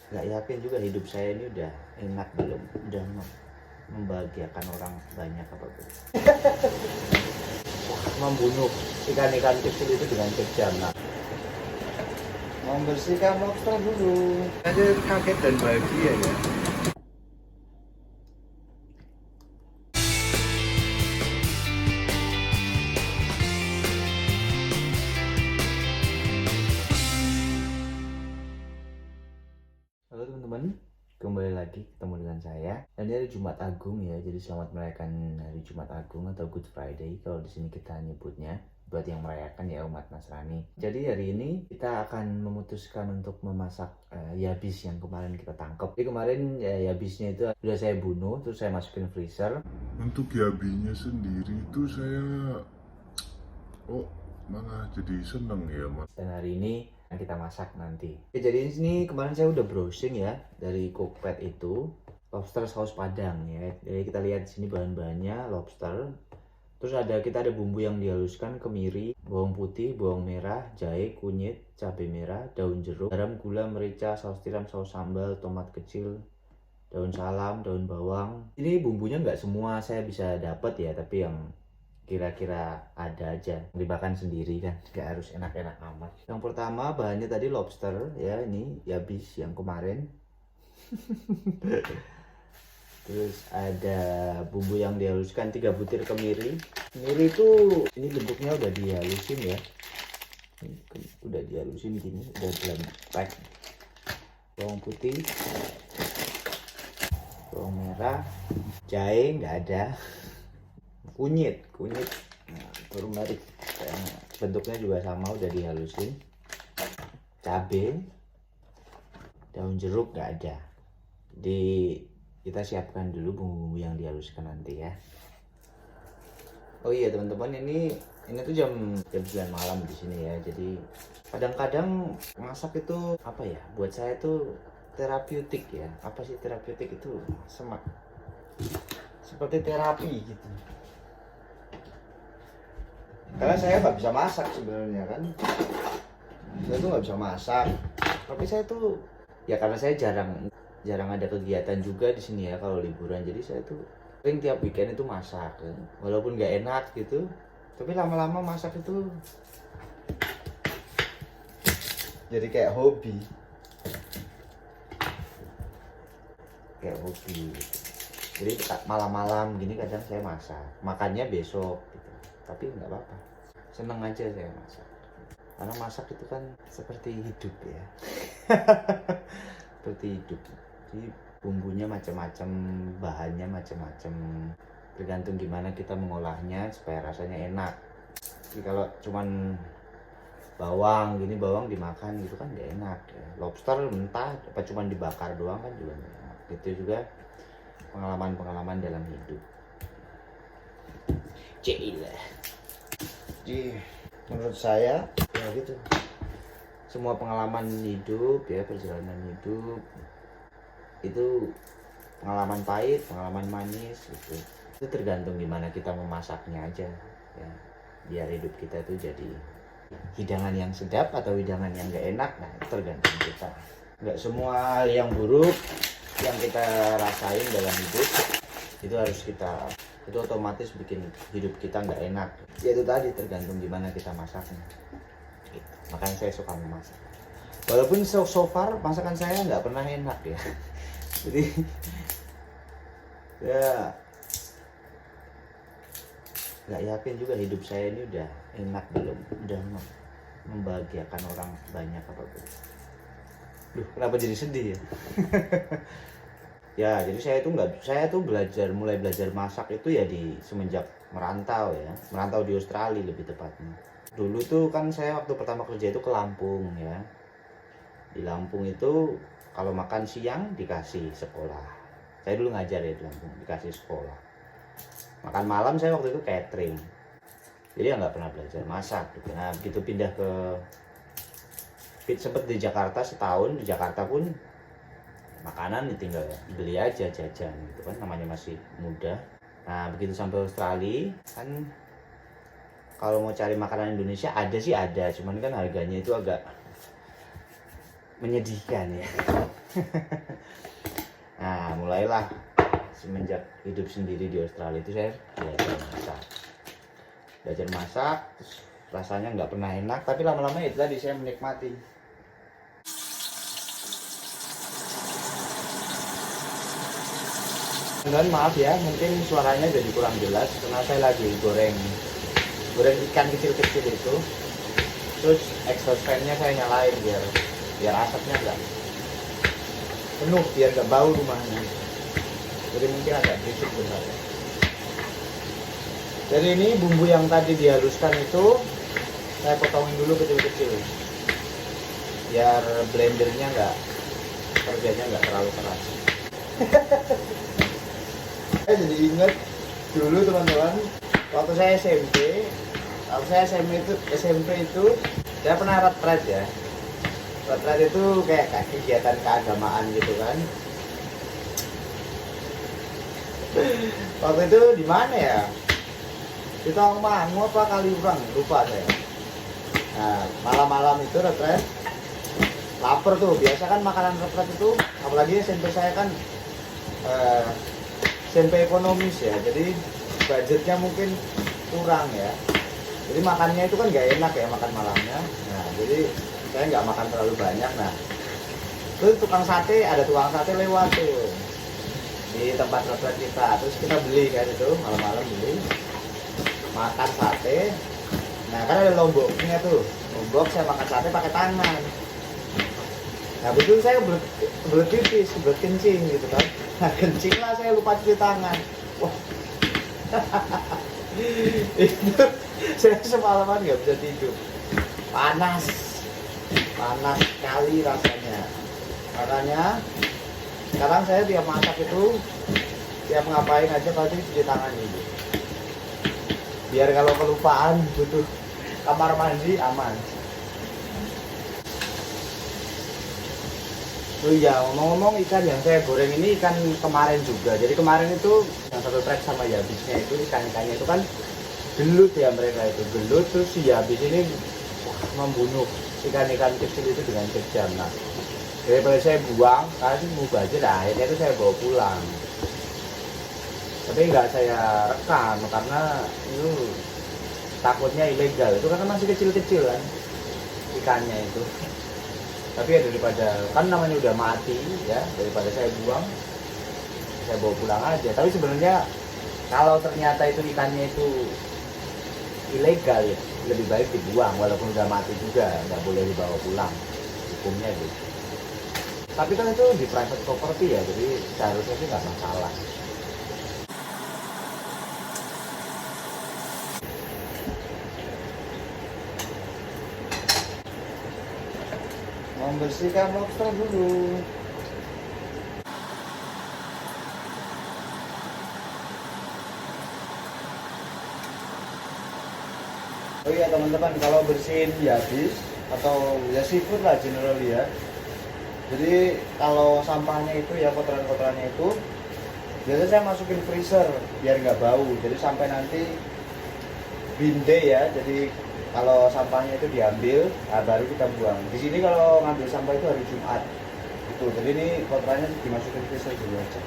nggak yakin juga hidup saya ini udah enak belum, udah membahagiakan orang banyak apa belum. Membunuh ikan-ikan kecil itu dengan kejam. Nah, membersihkan lobster dulu. Ada kaget dan bahagia ya. Halo teman-teman, kembali lagi ketemu dengan saya. Dan ini hari Jumat Agung ya, jadi selamat merayakan hari Jumat Agung atau Good Friday kalau di sini kita nyebutnya, buat yang merayakan ya umat Nasrani. Jadi hari ini kita akan memutuskan untuk memasak yabis yang kemarin kita tangkap. Jadi kemarin yabisnya itu sudah saya bunuh, terus saya masukin freezer. Untuk yabinya sendiri itu saya malah jadi seneng ya Mas. Dan hari ini kita masak nanti. Jadi ini kemarin saya udah browsing ya dari Cookpad itu lobster saus Padang ya. Jadi kita lihat di sini bahan-bahannya lobster. Terus kita ada bumbu yang dihaluskan, kemiri, bawang putih, bawang merah, jahe, kunyit, cabai merah, daun jeruk, garam, gula, merica, saus tiram, saus sambal, tomat kecil, daun salam, daun bawang. Ini bumbunya nggak semua saya bisa dapat ya, tapi yang kira-kira ada aja, dimakan sendiri kan, nggak harus enak-enak amat. Yang pertama bahannya tadi lobster ya, ini yabis yang kemarin. Terus ada bumbu yang dihaluskan 3 butir kemiri. Kemiri itu ini bentuknya udah dihalusin ya, ini udah dihalusin gini, udah dalam pack. Bawang putih, bawang merah, jahe nggak ada, kunyit, nah, turmeric, bentuknya juga sama udah dihalusin, cabai, daun jeruk nggak ada. Kita siapkan dulu bumbu-bumbu yang dihaluskan nanti ya. Oh iya teman-teman, ini tuh jam 9 malam di sini ya. Jadi kadang-kadang masak itu apa ya? Buat saya tuh terapeutik ya. Apa sih terapeutik itu? Seperti terapi gitu. Karena saya nggak bisa masak sebenarnya kan. Saya tuh nggak bisa masak. Tapi saya tuh ya karena saya jarang ada kegiatan juga di sini ya kalau liburan. Jadi saya tuh sering tiap weekend itu masak kan. Walaupun nggak enak gitu, tapi lama-lama masak itu jadi kayak hobi gitu. Jadi malam-malam gini kadang saya masak, makannya besok gitu. Tapi nggak apa-apa, seneng aja saya masak. Karena masak itu kan seperti hidup ya. Seperti hidup. Jadi bumbunya macam-macam, bahannya macam-macam, tergantung gimana kita mengolahnya supaya rasanya enak. Jadi kalau cuman bawang dimakan gitu kan gak enak ya. Lobster mentah apa cuman dibakar doang kan juga gak enak. Itu juga pengalaman dalam hidup. Cila. Jadi menurut saya ya gitu, semua pengalaman hidup ya, perjalanan hidup itu pengalaman pahit, pengalaman manis gitu. Itu tergantung gimana kita memasaknya aja ya, biar hidup kita tuh jadi hidangan yang sedap atau hidangan yang gak enak. Nah itu tergantung kita. Nggak semua yang buruk yang kita rasain dalam hidup itu otomatis bikin hidup kita nggak enak. Ya itu tadi, tergantung gimana kita masaknya gitu. Makanya saya suka memasak, walaupun so far masakan saya nggak pernah enak ya. Jadi ya nggak yakin juga hidup saya ini udah enak belum, udah membahagiakan orang banyak apa belum. Duh, kenapa jadi sedih ya? Ya jadi saya tuh mulai belajar masak itu ya semenjak merantau di Australia lebih tepatnya. Dulu tuh kan saya waktu pertama kerja itu ke Lampung ya. Di Lampung itu kalau makan siang dikasih sekolah. Saya dulu ngajar ya di Lampung, dikasih sekolah. Makan malam saya waktu itu catering. Jadi ya nggak pernah belajar masak gitu. Nah begitu pindah sempet di Jakarta setahun, di Jakarta pun makanan tinggal beli aja, jajan gitu kan, namanya masih muda. Nah begitu sampai Australia kan, kalau mau cari makanan Indonesia ada sih ada, cuman kan harganya itu agak menyedihkan ya. Nah, mulailah semenjak hidup sendiri di Australia itu saya belajar masak, terus rasanya nggak pernah enak, tapi lama-lama itu tadi saya menikmati. Dan maaf ya, mungkin suaranya jadi kurang jelas karena saya lagi goreng ikan kecil-kecil itu. Terus exhaust fan-nya saya nyalain biar asapnya nggak penuh, biar nggak bau rumahnya. Jadi mungkin agak berisik bentar ya. Jadi ini bumbu yang tadi dihaluskan itu saya potongin dulu kecil-kecil biar blendernya kerjanya nggak terlalu keras. Saya jadi ingat dulu teman-teman, waktu saya SMP itu saya pernah retret ya. Retret itu kayak kegiatan keagamaan gitu kan. Waktu itu di mana ya? Di Tawangmangu apa Kaliurang, lupa saya. Nah, malam-malam itu retret, lapar tuh. Biasa kan makanan retret itu, apalagi SMP saya kan SMP ekonomis ya, jadi budgetnya mungkin kurang ya. Jadi makannya itu kan gak enak ya makan malamnya. Nah, jadi saya nggak makan terlalu banyak. Nah, terus tukang sate, ada tukang sate lewat tuh di tempat retret kita. Terus kita beli kan itu, malam-malam beli, makan sate. Nah, kan ada lomboknya tuh. Lombok saya makan sate pakai tangan. Nah, betul saya belut pipis, belut kencing gitu kan. Nah, kencing lah saya lupa cuci tangan. Wah. Itu saya semalaman nggak bisa tidur. Panas sekali rasanya. Makanya sekarang saya tiap masak itu, tiap ngapain aja pasti cuci tangan dulu. Biar kalau kelupaan butuh kamar mandi aman. Oh iya, ngomong-ngomong ikan yang saya goreng ini ikan kemarin juga. Jadi kemarin itu yang satu trek sama Yabisnya itu ikan-ikannya itu kan gelut ya, mereka itu gelut. Terus si Yabis ini membunuh ikan-ikan kecil itu dengan kejam. Nah, daripada saya buang, kasih mubazir, akhirnya itu saya bawa pulang. Tapi nggak saya rekam karena itu takutnya ilegal. Itu karena masih kecil-kecil kan ikannya itu. Tapi ya daripada, kan namanya udah mati ya, daripada saya buang, saya bawa pulang aja. Tapi sebenarnya kalau ternyata itu ikannya itu ilegal ya, lebih baik dibuang walaupun udah mati juga, nggak boleh dibawa pulang hukumnya gitu. Tapi kan itu di private property ya, jadi seharusnya sih nggak masalah. Membersihkan lobster dulu. Oh iya teman-teman, kalau bersihin Yabis atau ya seafood lah generally ya. Jadi kalau sampahnya itu ya, kotoran-kotorannya itu biasanya saya masukin freezer biar nggak bau. Jadi sampai nanti binde ya. Jadi kalau sampahnya itu diambil, nah baru kita buang. Di sini kalau ngambil sampah itu hari Jumat. Itu. Jadi ini kotorannya dimasukin freezer dulu aja.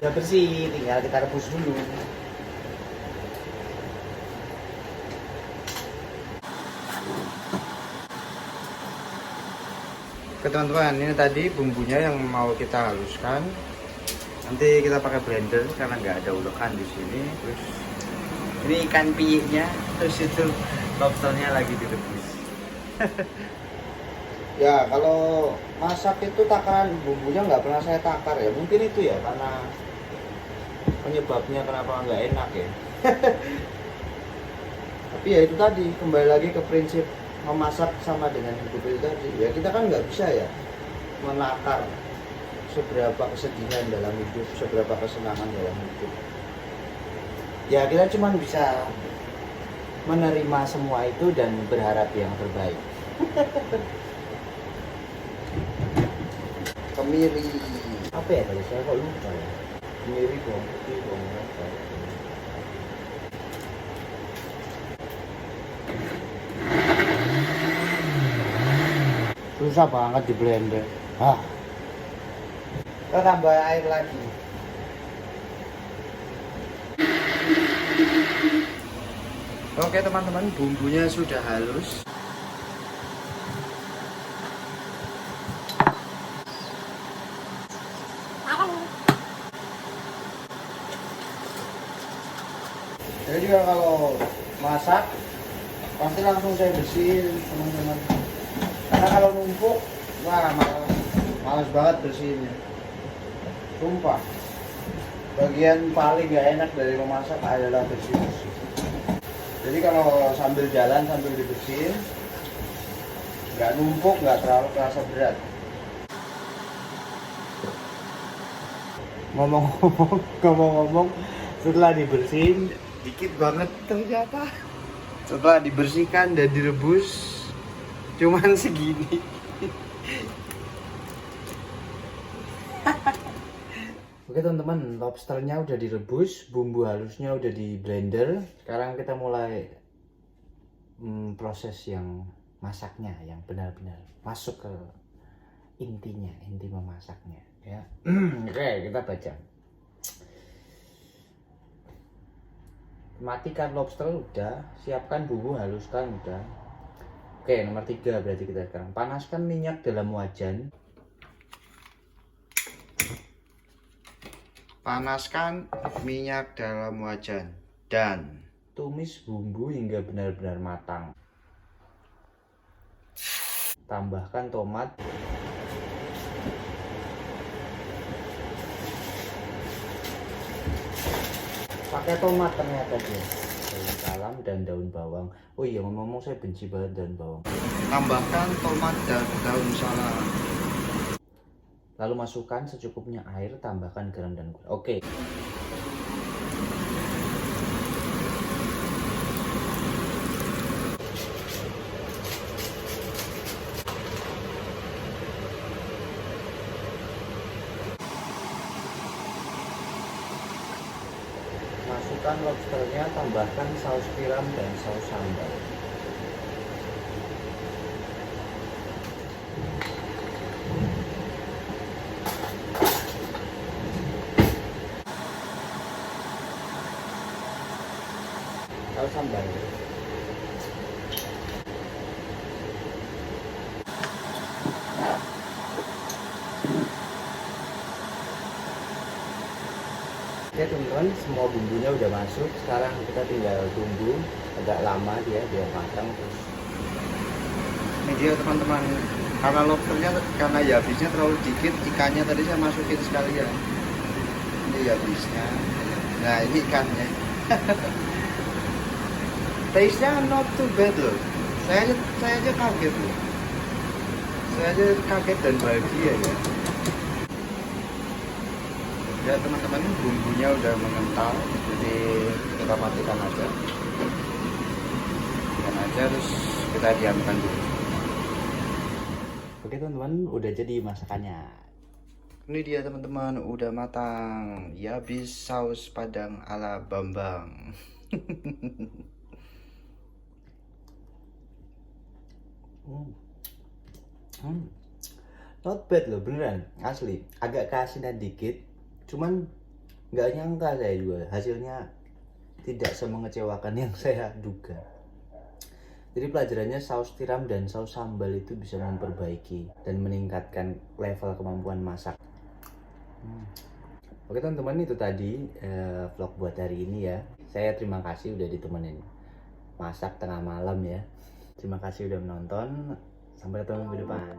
Udah bersih, tinggal kita rebus dulu. Oke teman-teman, ini tadi bumbunya yang mau kita haluskan. Nanti kita pakai blender karena nggak ada ulekan di sini. Terus ini ikan piiknya, terus itu lobsternya lagi direbus. Ya kalau masak itu takaran bumbunya nggak pernah saya takar ya. Mungkin itu ya karena penyebabnya kenapa nggak enak ya. Tapi ya itu tadi, kembali lagi ke prinsip memasak sama dengan hidup itu tadi. Ya kita kan nggak bisa ya menakar seberapa kesedihan dalam hidup, seberapa kesenangan dalam hidup. Ya kita cuma bisa menerima semua itu dan berharap yang terbaik. Kemiri apa ya tadi saya kok lupa ya. Kemiri bawang putih, bawang merah. susah banget di blender. Kita tambah air lagi. Oke teman-teman, bumbunya sudah halus. Jadi kalau masak pasti langsung saya bersihin teman-teman. Karena kalau numpuk, wah males banget bersihinnya. Sumpah. Bagian paling gak enak dari memasak adalah bersih-bersih. Jadi kalau sambil jalan sambil dibersihin, nggak numpuk, nggak terlalu terasa berat. Ngomong-ngomong, setelah dibersihin dikit banget ternyata. Setelah dibersihkan dan direbus cuman segini. Oke teman-teman, lobsternya udah direbus, bumbu halusnya udah di blender. Sekarang kita mulai proses yang masaknya, yang benar-benar masuk ke intinya, inti memasaknya ya. Oke, kita baca. Matikan lobster udah, siapkan bumbu, haluskan udah. Oke, nomor 3 berarti kita sekarang. Panaskan minyak dalam wajan. Panaskan minyak dalam wajan dan tumis bumbu hingga benar-benar matang. Tambahkan tomat. Pakai tomat ternyata dia. Daun salam dan daun bawang. Oh iya, ngomong-ngomong saya benci banget daun bawang. Tambahkan tomat dan daun salam. Lalu masukkan secukupnya air, tambahkan garam dan gula. Oke. Masukkan lobsternya, tambahkan saus tiram dan saus sambal. Saus sambal. Oke teman-teman, semua bumbunya udah masuk. Sekarang kita tinggal tunggu agak lama dia biar matang. Terus ini dia teman-teman, karena lobsternya karena ya habisnya terlalu dikit, ikannya tadi saya masukin sekalian. Ini ya habisnya. Nah ini ikannya. Taste-nya not too bad loh. Saya aja kaget loh. Saya aja kaget dan bahagia ya. Ya teman-teman, bumbunya udah mengental, jadi kita matikan aja. Matikan aja terus kita diamkan dulu. Oke teman-teman, udah jadi masakannya. Ini dia teman-teman, udah matang. Ya habis saus padang ala Bambang. Not bad loh, beneran, asli. Agak keasinan dikit, cuman nggak nyangka saya juga hasilnya tidak semengecewakan yang saya duga. Jadi pelajarannya saus tiram dan saus sambal itu bisa memperbaiki dan meningkatkan level kemampuan masak. Oke teman-teman, itu tadi vlog buat hari ini ya. Saya terima kasih udah ditemenin masak tengah malam ya. Terima kasih udah menonton. Sampai ketemu minggu depan.